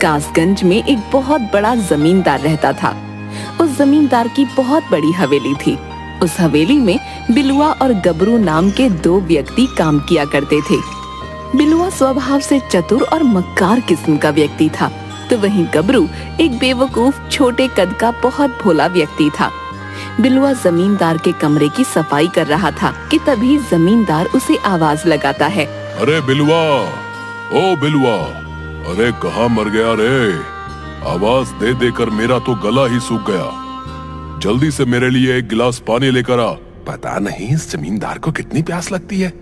कासगंज में एक बहुत बड़ा जमींदार रहता था। उस जमींदार की बहुत बड़ी हवेली थी। उस हवेली में बिलुआ और गबरू नाम के दो व्यक्ति काम किया करते थे। बिलुआ स्वभाव से चतुर और मक्कार किस्म का व्यक्ति था, तो वहीं गबरू एक बेवकूफ छोटे कद का बहुत भोला व्यक्ति था। बिलुआ जमींदार के कमरे की सफाई कर रहा था कि तभी जमींदार उसे आवाज लगाता है। अरे बिलुआ, ओ बिलुआ, अरे कहाँ मर गया रे? आवाज दे देकर मेरा तो गला ही सूख गया। जल्दी से मेरे लिए एक गिलास पानी लेकर आ। पता नहीं इस जमींदार को कितनी प्यास लगती है।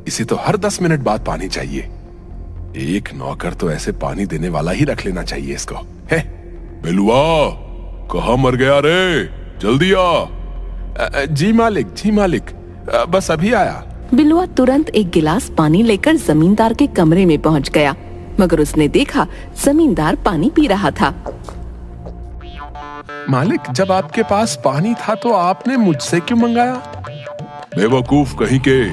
इसे तो हर 10 मिनट बाद पानी चाहिए। एक नौकर तो ऐसे पानी देने वाला ही रख लेना चाहिए इसको। है बिलुआ, कहाँ मर गया रे? जल्दी आ। जी मालिक, बस अभी आया। बिलुआ तुरंत एक गिलास पानी लेकर जमींदार के कमरे में पहुंच गया, मगर उसने देखा जमींदार पानी पी रहा था। मालिक, जब आपके पास पानी था तो आपने मुझसे क्यों मंगाया? बेवकूफ कहीं के,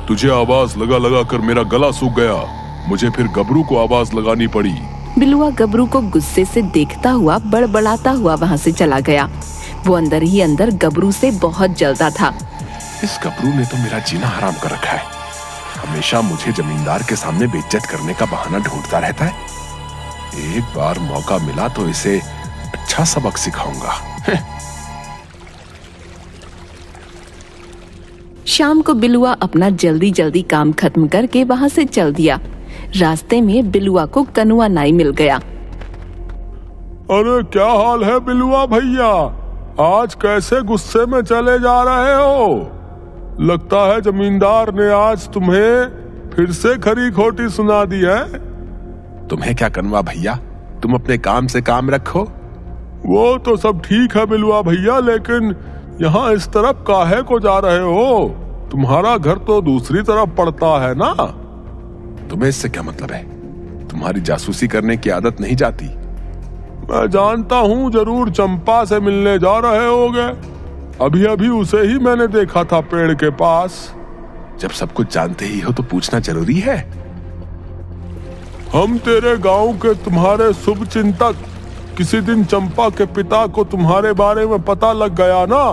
तुझे आवाज लगा लगा कर मेरा गला सूख गया। मुझे फिर गबरू को आवाज लगानी पड़ी। बिलुआ गबरू को गुस्से से देखता हुआ बड़बड़ाता हुआ वहाँ से चला गया। वो अंदर ही अंदर गबरू से बहुत जलता था। इस गबरू ने तो मेरा जीना हराम कर रखा है। हमेशा मुझे जमींदार के सामने बेइज्जत करने का बहाना ढूंढता रहता है। एक बार मौका मिला तो इसे अच्छा सबक सिखाऊंगा। शाम को बिलुआ अपना जल्दी जल्दी काम खत्म करके वहाँ से चल दिया। रास्ते में बिलुआ को कनुआ नाई मिल गया। अरे क्या हाल है बिलुआ भैया? आज कैसे गुस्से में चले जा रहे हो? लगता है जमींदार ने आज तुम्हें फिर से खरी खोटी सुना दी है। तुम्हें क्या कनुआ भैया, तुम अपने काम से काम रखो। वो तो सब ठीक है बिलुआ भैया, लेकिन यहाँ इस तरफ काहे को जा रहे हो? तुम्हारा घर तो दूसरी तरफ पड़ता है ना। तुम्हें इससे क्या मतलब है? तुम्हारी जासूसी करने की आदत नहीं जाती। मैं जानता हूँ जरूर चंपा से मिलने जा रहे होगे। अभी अभी उसे ही मैंने देखा था पेड़ के पास। जब सब कुछ जानते ही हो तो पूछना जरूरी है। हम तेरे गांव के तुम्हारे शुभ चिंतक, किसी दिन चंपा के पिता को तुम्हारे बारे में पता लग गया ना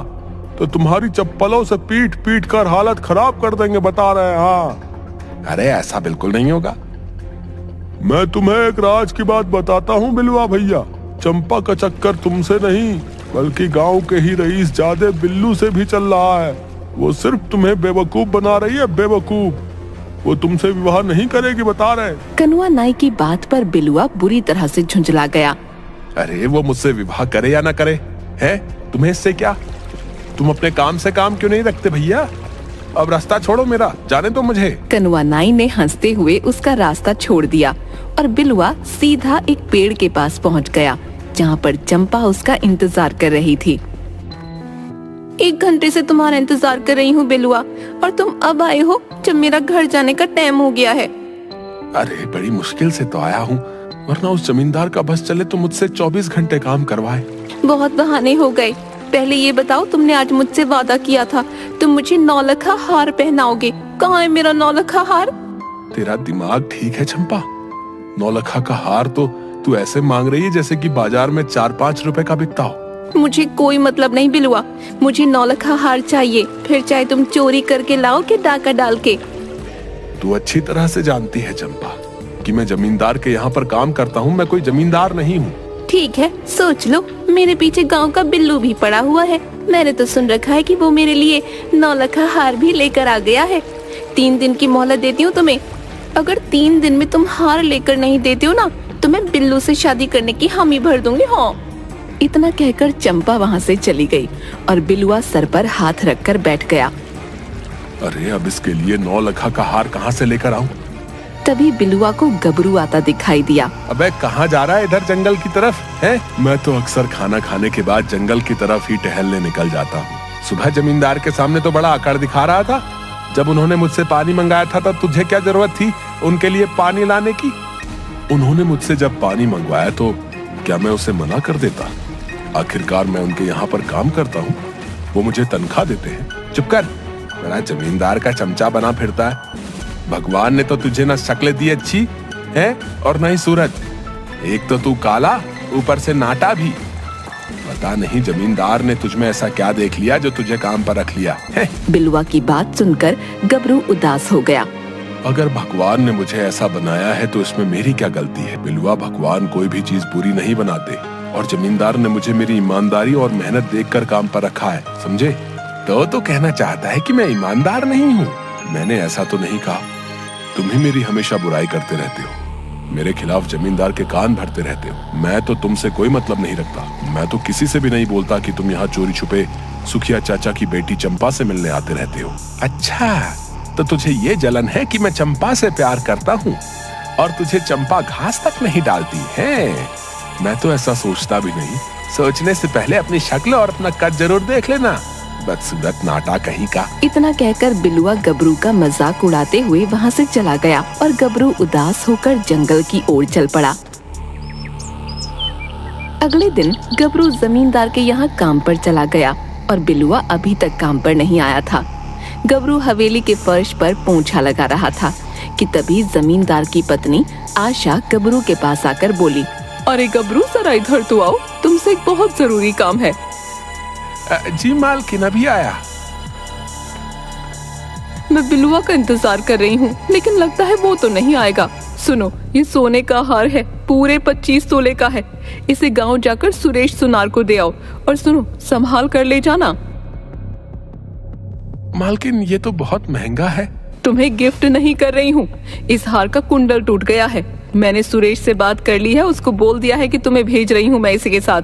तो तुम्हारी चप्पलों से पीट पीट कर हालत खराब कर देंगे, बता रहे हैं। हाँ, अरे ऐसा बिल्कुल नहीं होगा। मैं तुम्हें एक राज की बात बताता हूँ बिलुआ भैया। चंपा का चक्कर तुमसे नहीं बल्कि गांव के ही रईस जादे बिल्लू से भी चल रहा है। वो सिर्फ तुम्हें बेवकूफ बना रही है, बेवकूफ। वो तुमसे विवाह नहीं करेगी, बता रहे। कनुआ नाई की बात पर बिलुआ बुरी तरह से झुंझला गया। अरे वो मुझसे विवाह करे या ना करे, है तुम्हें इससे क्या? तुम अपने काम से काम क्यों नहीं रखते भैया? अब रास्ता छोड़ो मेरा, जाने दो मुझे। कनुआ नाई ने हंसते हुए उसका रास्ता छोड़ दिया और बिलुआ सीधा एक पेड़ के पास पहुंच गया, जहाँ पर चंपा उसका इंतजार कर रही थी। 1 घंटे से तुम्हारा इंतजार कर रही हूँ बिलुआ, और तुम अब आए हो जब मेरा घर जाने का टाइम हो गया है। अरे बड़ी मुश्किल से तो आया हूँ, वरना उस जमींदार का बस चले तो मुझसे 24 घंटे काम करवाए। बहुत बहाने हो गए। पहले ये बताओ, तुमने आज मुझसे वादा किया था तुम मुझे 9 लखा हार पहनाओगे। कहाँ है मेरा 9 लखा हार? तेरा दिमाग ठीक है चंपा? 9 लखा का हार तो तू ऐसे मांग रही है जैसे कि बाजार में 4-5 रुपए का बिकता हो। मुझे कोई मतलब नहीं बिलुआ, मुझे 9 लखा हार चाहिए, फिर चाहे तुम चोरी करके लाओ कि डाका डाल के। तू अच्छी तरह से जानती है चंपा कि मैं जमींदार के यहाँ पर काम करता हूँ, मैं कोई जमींदार नहीं हूँ। ठीक है, सोच लो। मेरे पीछे गांव का बिल्लू भी पड़ा हुआ है। मैंने तो सुन रखा है कि वो मेरे लिए 9 लखा हार भी लेकर आ गया है। 3 दिन की मोहलत देती हूँ तुम्हें। अगर 3 दिन में तुम हार लेकर नहीं देते हो ना तो मैं बिल्लू से शादी करने की हामी भर दूंगी। हाँ। इतना कहकर चंपा वहाँ से चली गई और बिलुआ सर पर हाथ रखकर बैठ गया। अरे अब इसके लिए 9 लखा का हार कहाँ से लेकर आऊं? तभी बिलुआ को गबरू आता दिखाई दिया। अबे कहाँ जा रहा है? इधर जंगल की तरफ है? मैं तो अक्सर खाना खाने के बाद जंगल की तरफ ही टहलने निकल जाता हूँ। सुबह जमींदार के सामने तो बड़ा आकर दिखा रहा था। जब उन्होंने मुझसे पानी मंगाया था तब तुझे क्या जरूरत थी उनके लिए पानी लाने की? उन्होंने मुझसे जब पानी मंगवाया तो क्या मैं उसे मना कर देता? आखिरकार मैं उनके यहाँ पर काम करता हूँ, वो मुझे तनख्वाह देते हैं। चुप कर, बड़ा जमींदार का चमचा बना फिरता है। भगवान ने तो तुझे ना शक्ल दी अच्छी है और ना ही सूरत। एक तो तू काला, ऊपर से नाटा भी। पता नहीं जमींदार ने तुझमें ऐसा क्या देख लिया जो तुझे काम पर रख लिया है। बिलुआ की बात सुनकर गबरू उदास हो गया। अगर भगवान ने मुझे ऐसा बनाया है तो इसमें मेरी क्या गलती है। बिलुआ, भगवान कोई भी चीज बुरी नहीं बनाते, और जमींदार ने मुझे मेरी ईमानदारी और मेहनत देखकर काम पर रखा है, समझे? तो कहना चाहता है कि मैं ईमानदार नहीं हूँ? मैंने ऐसा तो नहीं कहा। तुम ही मेरी हमेशा बुराई करते रहते हो, मेरे खिलाफ जमींदार के कान भरते रहते हो। मैं तो तुमसे कोई मतलब नहीं रखता। मैं तो किसी से भी नहीं बोलता कि तुम यहाँ चोरी छुपे सुखिया चाचा की बेटी चंपा से मिलने आते रहते हो। अच्छा, तो तुझे ये जलन है कि मैं चंपा से प्यार करता हूँ और तुझे चंपा घास तक नहीं डालती है? मैं तो ऐसा सोचता भी नहीं। सोचने से पहले अपनी शक्ल और अपना कद जरूर देख लेना, बदसूरत नाटा कहीं का। इतना कहकर बिलुआ गबरू का मजाक उड़ाते हुए वहाँ से चला गया और गबरू उदास होकर जंगल की ओर चल पड़ा। अगले दिन गबरू जमींदार के यहाँ काम पर चला गया और बिलुआ अभी तक काम पर नहीं आया था। गबरू हवेली के फर्श पर पोंछा लगा रहा था कि तभी जमींदार की पत्नी आशा गबरू के पास आकर बोली, अरे गबरू, जरा इधर तो आओ, तुमसे एक बहुत जरूरी काम है। जी मालकिन, अभी आया। मैं बिलुआ का इंतजार कर रही हूँ, लेकिन लगता है वो तो नहीं आएगा। सुनो, ये सोने का हार है, पूरे 25 तोले का है। इसे गांव जाकर सुरेश सुनार को दे आओ, और सुनो, संभाल कर ले जाना। मालकिन, ये तो बहुत महंगा है। तुम्हें गिफ्ट नहीं कर रही हूँ, इस हार का कुंडल टूट गया है। मैंने सुरेश से बात कर ली है, उसको बोल दिया है कि तुम्हें भेज रही हूँ मैं इसी के साथ।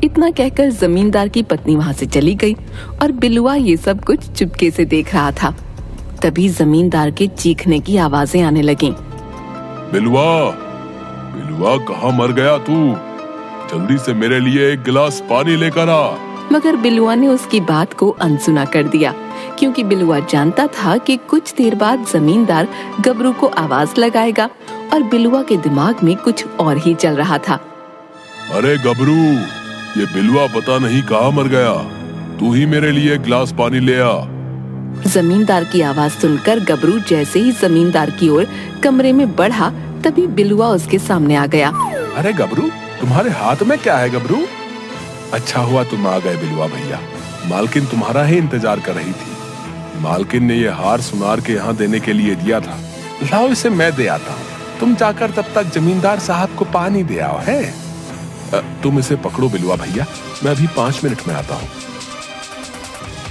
इतना कहकर जमींदार की पत्नी वहाँ से चली गई और बिलुआ ये सब कुछ चुपके से देख रहा था। तभी जमींदार के चीखने की आवाजें आने लगीं। बिलुआ, बिलुआ, कहाँ मर गया तू? जल्दी से मेरे लिए एक गिलास पानी लेकर आ। मगर बिलुआ ने उसकी बात को अनसुना कर दिया, क्योंकि बिलुआ जानता था कि कुछ देर बाद जमींदार गबरू को आवाज लगाएगा और बिलुआ के दिमाग में कुछ और ही चल रहा था। अरे गबरू, ये बिलुआ पता नहीं कहाँ मर गया, तू ही मेरे लिए एक गिलास पानी ले आ। जमींदार की आवाज सुनकर गबरू जैसे ही जमींदार की ओर कमरे में बढ़ा, तभी बिलुआ उसके सामने आ गया। अरे गबरू, तुम्हारे हाथ में क्या है गबरू? अच्छा हुआ तुम आ गए बिलुआ भैया, मालकिन तुम्हारा ही इंतजार कर रही थी। मालकिन ने ये हार सुनार के यहाँ देने के लिए दिया था। लाओ, इसे मैं दे आता हूँ, तुम जाकर तब तक जमींदार साहब को पानी दे आओ। है, तुम इसे पकड़ो बिलुआ भैया, मैं अभी 5 मिनट में आता हूँ।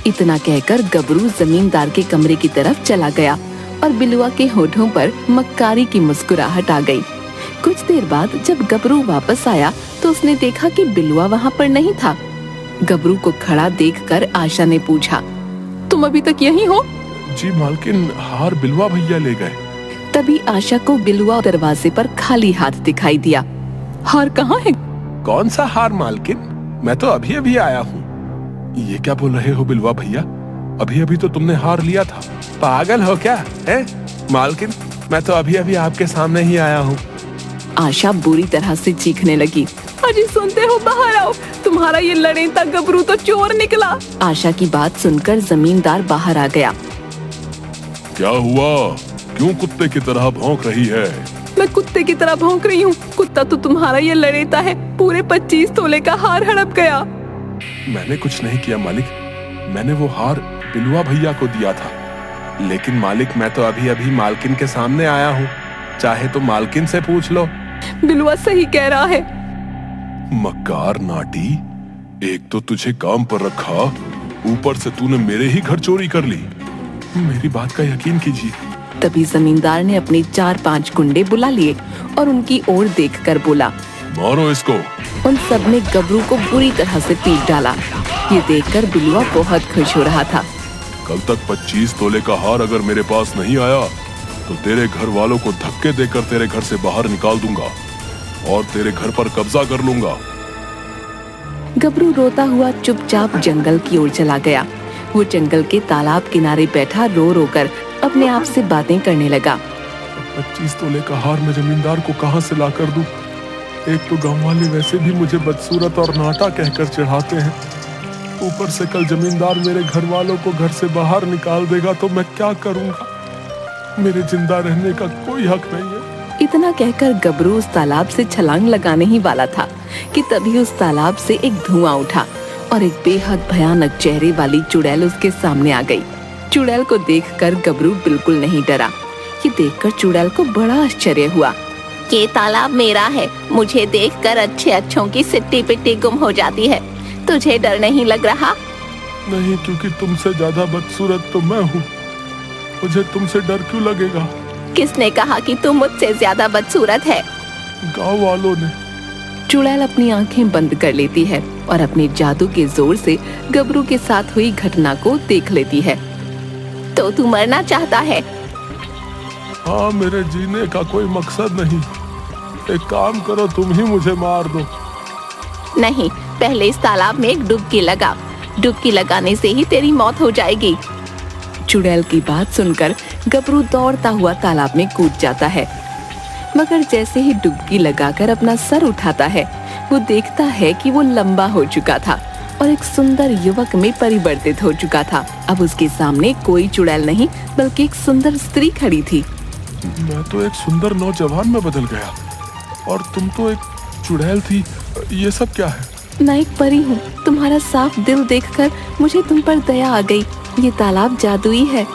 इतना कहकर गबरू जमींदार के कमरे की तरफ चला गया और बिलुआ के होठों पर मक्कारी की मुस्कुराहट आ गई। कुछ देर बाद जब गबरू वापस आया तो उसने देखा कि बिलुआ वहाँ पर नहीं था। गबरू को खड़ा देखकर आशा ने पूछा, तुम अभी तक यहीं हो? जी मालकिन, हार बिलुआ भैया ले गए। तभी आशा को बिलुआ दरवाजे पर खाली हाथ दिखाई दिया। हार कहाँ है? कौन सा हार मालकिन? मैं तो अभी अभी आया हूँ। ये क्या बोल रहे हो बिलुआ भैया? अभी अभी तो तुमने हार लिया था। पागल हो क्या है मालकिन? मैं तो अभी अभी आपके सामने ही आया हूँ। आशा बुरी तरह से चीखने लगी, अजी सुनते हो, बाहर आओ, तुम्हारा ये लड़ेंता गबरू तो चोर निकला। आशा की बात सुनकर जमींदार बाहर आ गया। क्या हुआ? क्यों कुत्ते की तरह भौंक रही है? मैं कुत्ते की तरह भौंक रही हूँ? कुत्ता तो तुम्हारा ये लड़ेता है, पूरे 25 तोले का हार हड़प गया। मैंने कुछ नहीं किया मालिक, मैंने वो हार बिलुआ भैया को दिया था। लेकिन मालिक, मैं तो अभी अभी मालकिन के सामने आया हूँ, चाहे तो मालकिन से पूछ लो। बिलुआ सही कह रहा है। मक्कार नाटी, एक तो तुझे काम पर रखा, ऊपर से तूने मेरे ही घर चोरी कर ली। मेरी बात का यकीन कीजिए। तभी जमींदार ने अपने 4-5 गुंडे बुला लिए और उनकी ओर देखकर बोला, मारो इसको। उन सब ने गबरू को बुरी तरह से पीट डाला। ये देखकर बिलुआ बहुत खुश हो रहा था। कल तक 25 तोले का हार अगर मेरे पास नहीं आया तो तेरे घर वालों को धक्के देकर तेरे घर से बाहर निकाल दूंगा और तेरे घर पर कब्जा कर लूंगा। गबरू रोता हुआ चुपचाप जंगल की ओर चला गया। वो जंगल के तालाब किनारे बैठा रो रो कर अपने आप से बातें करने लगा। 25 तोले का हार मैं जमींदार को कहाँ से ला कर दूं? एक तो गांव वाले वैसे भी मुझे बदसूरत और नाटा कहकर चिढ़ाते हैं, ऊपर से कल जमींदार मेरे घर वालों को घर से बाहर निकाल देगा तो मैं क्या करूंगा? मेरे जिंदा रहने का कोई हक नहीं है। इतना कहकर गबरू उस तालाब से छलांग लगाने ही वाला था कि तभी उस तालाब से एक धुआं उठा और एक बेहद भयानक चेहरे वाली चुड़ैल उसके सामने आ गई। चुड़ैल को देखकर गबरू बिल्कुल नहीं डरा। ये देखकर चुड़ैल को बड़ा आश्चर्य हुआ। ये तालाब मेरा है, मुझे देखकर अच्छे अच्छों की सिट्टी पिट्टी गुम हो जाती है। तुझे डर नहीं लग रहा? नहीं, क्योंकि तुमसे ज्यादा बदसूरत तो मैं हूँ। मुझे तुमसे डर क्यों लगेगा? किसने कहा कि तू मुझसे ज्यादा बदसूरत है? गाँव वालों ने। चुड़ैल अपनी आंखें बंद कर लेती है और अपने जादू के जोर से गबरू के साथ हुई घटना को देख लेती है। तो तू मरना चाहता है? हाँ, मेरे जीने का कोई मकसद नहीं। एक काम करो, तुम ही मुझे मार दो। नहीं, पहले इस तालाब में एक डुबकी लगा। डुबकी लगाने से ही तेरी मौत हो जाएगी। चुड़ैल की बात सुनकर गबरू दौड़ता हुआ तालाब में कूद जाता है, मगर जैसे ही डुबकी लगाकर अपना सर उठाता है, वो देखता है कि वो लंबा हो चुका था और एक सुंदर युवक में परिवर्तित हो चुका था। अब उसके सामने कोई चुड़ैल नहीं बल्कि एक सुंदर स्त्री खड़ी थी। मैं तो एक सुंदर नौजवान में बदल गया और तुम तो एक चुड़ैल थी। ये सब क्या है? मैं एक परी हूँ। तुम्हारा साफ दिल देखकर मुझे तुम पर दया आ गई। ये तालाब जादुई है।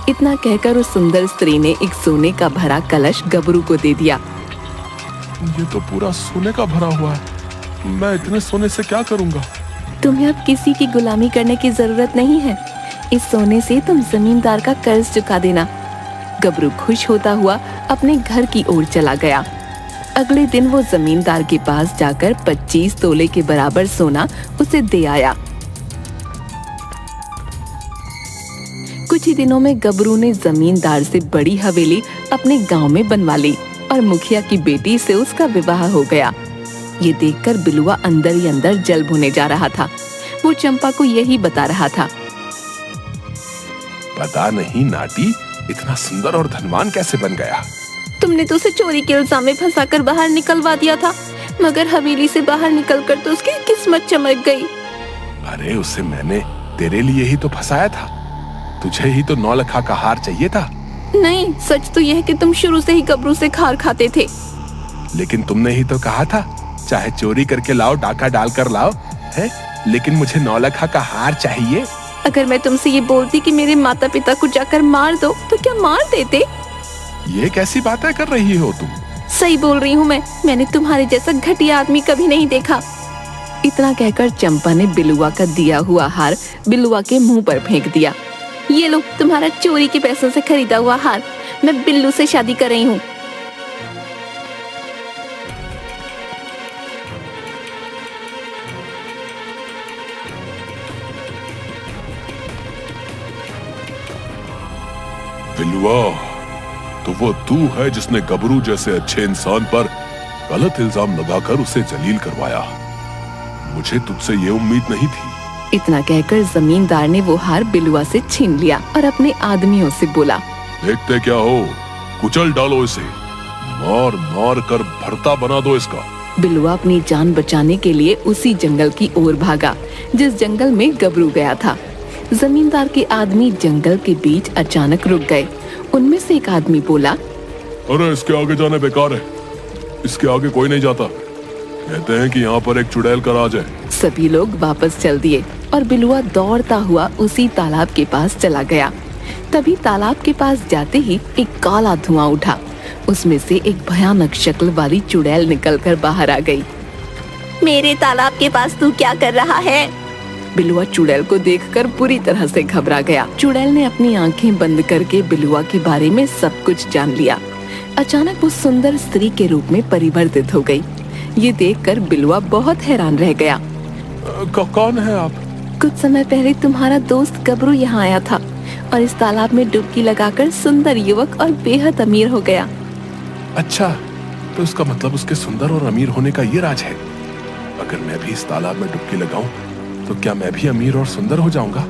इतना कहकर उस सुंदर स्त्री ने एक सोने का भरा कलश गबरू को दे दिया। ये तो पूरा सोने का भरा हुआ है। मैं इतने सोने से क्या करूँगा? तुम्हें अब किसी की गुलामी करने की जरूरत नहीं है। इस सोने से तुम जमींदार का कर्ज चुका देना। गबरू खुश होता हुआ अपने घर की ओर चला गया। अगले दिन वो जमींदार के पास जाकर 25 तोले के बराबर सोना उसे दे आया। कुछ ही दिनों में गबरू ने जमींदार से बड़ी हवेली अपने गांव में बनवा ली और मुखिया की बेटी से उसका विवाह हो गया। ये देखकर बिलुआ अंदर ही अंदर जल भुने जा रहा था। वो चंपा को यही बता रहा था। पता नहीं नाटी इतना सुंदर और धनवान कैसे बन गया। तुमने तो उसे चोरी के इल्जाम में फंसाकर बाहर निकलवा दिया था, मगर हवेली से बाहर निकलकर तो उसकी किस्मत चमक गई। अरे उसे मैंने तेरे लिए ही तो फंसाया था। तुझे ही तो 9 लाख का हार चाहिए था। नहीं, सच तो यह है कि तुम शुरू से ही गबरू से खार खाते थे। लेकिन तुमने ही तो कहा था चाहे चोरी करके लाओ, डाका डाल कर लाओ, है? लेकिन मुझे 9 लाख का हार चाहिए। अगर मैं तुमसे ये बोलती कि मेरे माता पिता को जाकर मार दो, तो क्या मार देते? ये कैसी बातें कर रही हो तुम? सही बोल रही हूँ मैंने तुम्हारे जैसा घटिया आदमी कभी नहीं देखा। इतना कहकर चंपा ने बिलुआ का दिया हुआ हार बिलुआ के मुंह पर फेंक दिया। ये लो तुम्हारा चोरी के पैसों से खरीदा हुआ हार। मैं बिल्लू से शादी कर रही हूँ। बिलुआ, तो वो तू है जिसने गबरू जैसे अच्छे इंसान पर गलत इल्जाम लगाकर उसे जलील करवाया। मुझे तुझसे ये उम्मीद नहीं थी। इतना कहकर जमींदार ने वो हार बिलुआ से छीन लिया और अपने आदमियों से बोला, देखते क्या हो, कुचल डालो इसे, मार मार कर भरता बना दो इसका। बिलुआ अपनी जान बचाने के लिए उसी जंगल की ओर भागा जिस जंगल में गबरू गया था। जमींदार के आदमी जंगल के बीच अचानक रुक गए। उनमें से एक आदमी बोला, अरे इसके आगे जाना बेकार है, इसके आगे कोई नहीं जाता। कहते हैं कि यहाँ पर एक चुड़ैल का राज है। सभी लोग वापस चल दिए और बिलुआ दौड़ता हुआ उसी तालाब के पास चला गया। तभी तालाब के पास जाते ही एक काला धुआं उठा। उसमें से एक भयानक शक्ल वाली चुड़ैल निकलकर बाहर आ गई। मेरे तालाब के पास तू क्या कर रहा है? बिलुआ चुड़ैल को देखकर पूरी तरह से घबरा गया। चुड़ैल ने अपनी आंखें बंद करके बिलुआ के बारे में सब कुछ जान लिया। अचानक वो सुंदर स्त्री के रूप में परिवर्तित हो गई। ये देखकर बिलुआ बहुत हैरान रह गया। कौन है आप? कुछ समय पहले तुम्हारा दोस्त गबरू यहाँ आया था और इस तालाब में डुबकी लगाकर सुंदर युवक और बेहद अमीर हो गया। अच्छा, तो इसका मतलब उसके सुंदर और अमीर होने का ये राज है। अगर मैं भी इस तालाब में डुबकी लगाऊं तो क्या मैं भी अमीर और सुंदर हो जाऊंगा?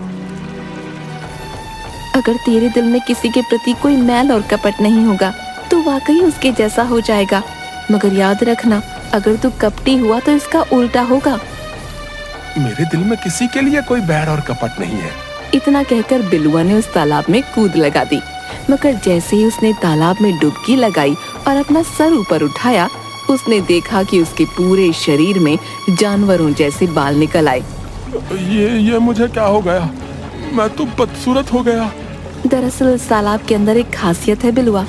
अगर तेरे दिल में किसी के प्रति कोई मैल और कपट नहीं होगा तो वाकई उसके जैसा हो जाएगा। मगर याद रखना, अगर तू कपटी हुआ तो इसका उल्टा होगा। मेरे दिल में किसी के लिए कोई बैर और कपट नहीं है। इतना कहकर बिलुआ ने उस तालाब में कूद लगा दी। मगर जैसे ही उसने तालाब में डुबकी लगाई और अपना सर ऊपर उठाया, उसने देखा कि उसके पूरे शरीर में जानवरों जैसे बाल निकल आए। ये मुझे क्या हो गया? मैं तो बदसूरत हो गया। दरअसल इस तालाब के अंदर एक खासियत है बिलुआ।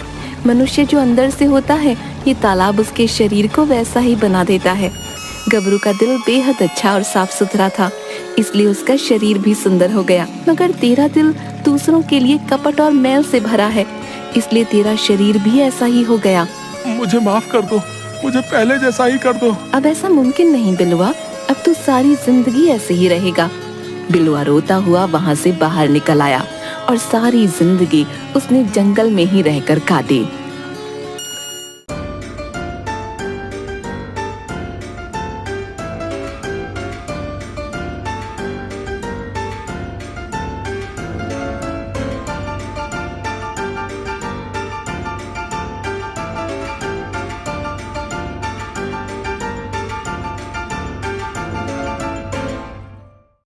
मनुष्य जो अंदर से होता है, ये तालाब उसके शरीर को वैसा ही बना देता है। गबरू का दिल बेहद अच्छा और साफ सुथरा था, इसलिए उसका शरीर भी सुंदर हो गया। मगर तेरा दिल दूसरों के लिए कपट और मैल से भरा है, इसलिए तेरा शरीर भी ऐसा ही हो गया। मुझे माफ कर दो, मुझे पहले जैसा ही कर दो। अब ऐसा मुमकिन नहीं बिलुआ, अब तू सारी जिंदगी ऐसे ही रहेगा। बिलुआ रोता हुआ वहाँ से बाहर निकल आया और सारी जिंदगी उसने जंगल में ही रहकर काटी।